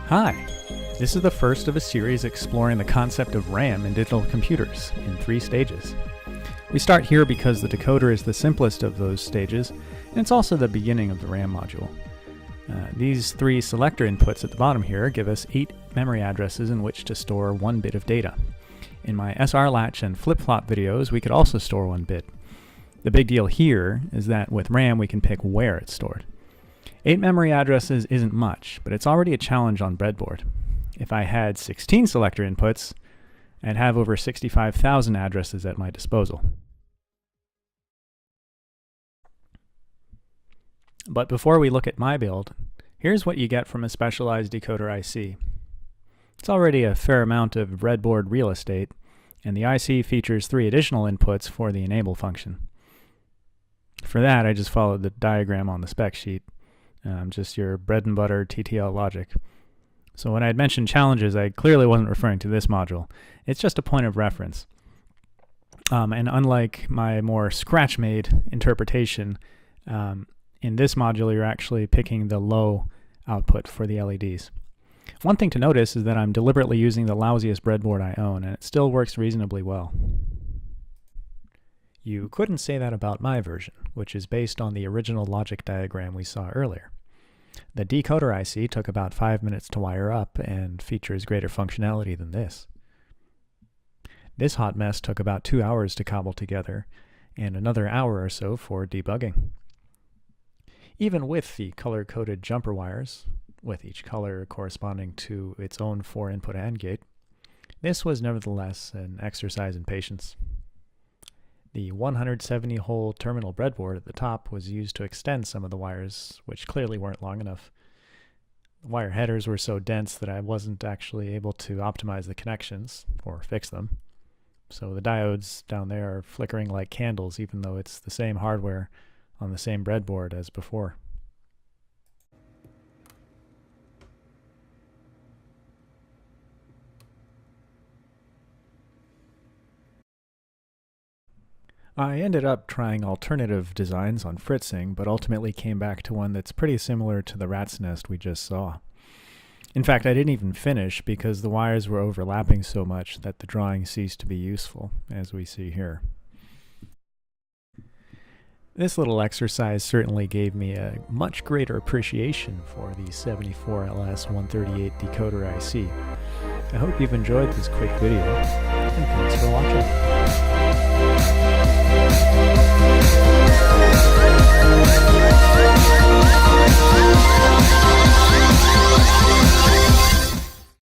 Hi! This is the first of a series exploring the concept of RAM in digital computers in 3 stages. We start here because the decoder is the simplest of those stages, and it's also the beginning of the RAM module. These 3 selector inputs at the bottom here give us 8 memory addresses in which to store 1 bit of data. In my SR latch and flip-flop videos, we could also store 1 bit. The big deal here is that with RAM we can pick where it's stored. 8 memory addresses isn't much, but it's already a challenge on breadboard. If I had 16 selector inputs, I'd have over 65,000 addresses at my disposal. But before we look at my build, here's what you get from a specialized decoder IC. It's already a fair amount of breadboard real estate, and the IC features 3 additional inputs for the enable function. For that, I just followed the diagram on the spec sheet. Just your bread and butter TTL logic. So when I had mentioned challenges, I clearly wasn't referring to this module. It's just a point of reference. And unlike my more scratch-made interpretation, in this module you're actually picking the low output for the LEDs. One thing to notice is that I'm deliberately using the lousiest breadboard I own, and it still works reasonably well. You couldn't say that about my version, which is based on the original logic diagram we saw earlier. The decoder IC took about 5 minutes to wire up and features greater functionality than this. This hot mess took about 2 hours to cobble together, and another hour or so for debugging. Even with the color-coded jumper wires, with each color corresponding to its own 4-input AND gate, this was nevertheless an exercise in patience. The 170-hole terminal breadboard at the top was used to extend some of the wires, which clearly weren't long enough. The wire headers were so dense that I wasn't actually able to optimize the connections, or fix them. So the diodes down there are flickering like candles, even though it's the same hardware on the same breadboard as before. I ended up trying alternative designs on Fritzing, but ultimately came back to one that's pretty similar to the rat's nest we just saw. In fact, I didn't even finish because the wires were overlapping so much that the drawing ceased to be useful, as we see here. This little exercise certainly gave me a much greater appreciation for the 74LS138 decoder IC. I hope you've enjoyed this quick video, and thanks for watching.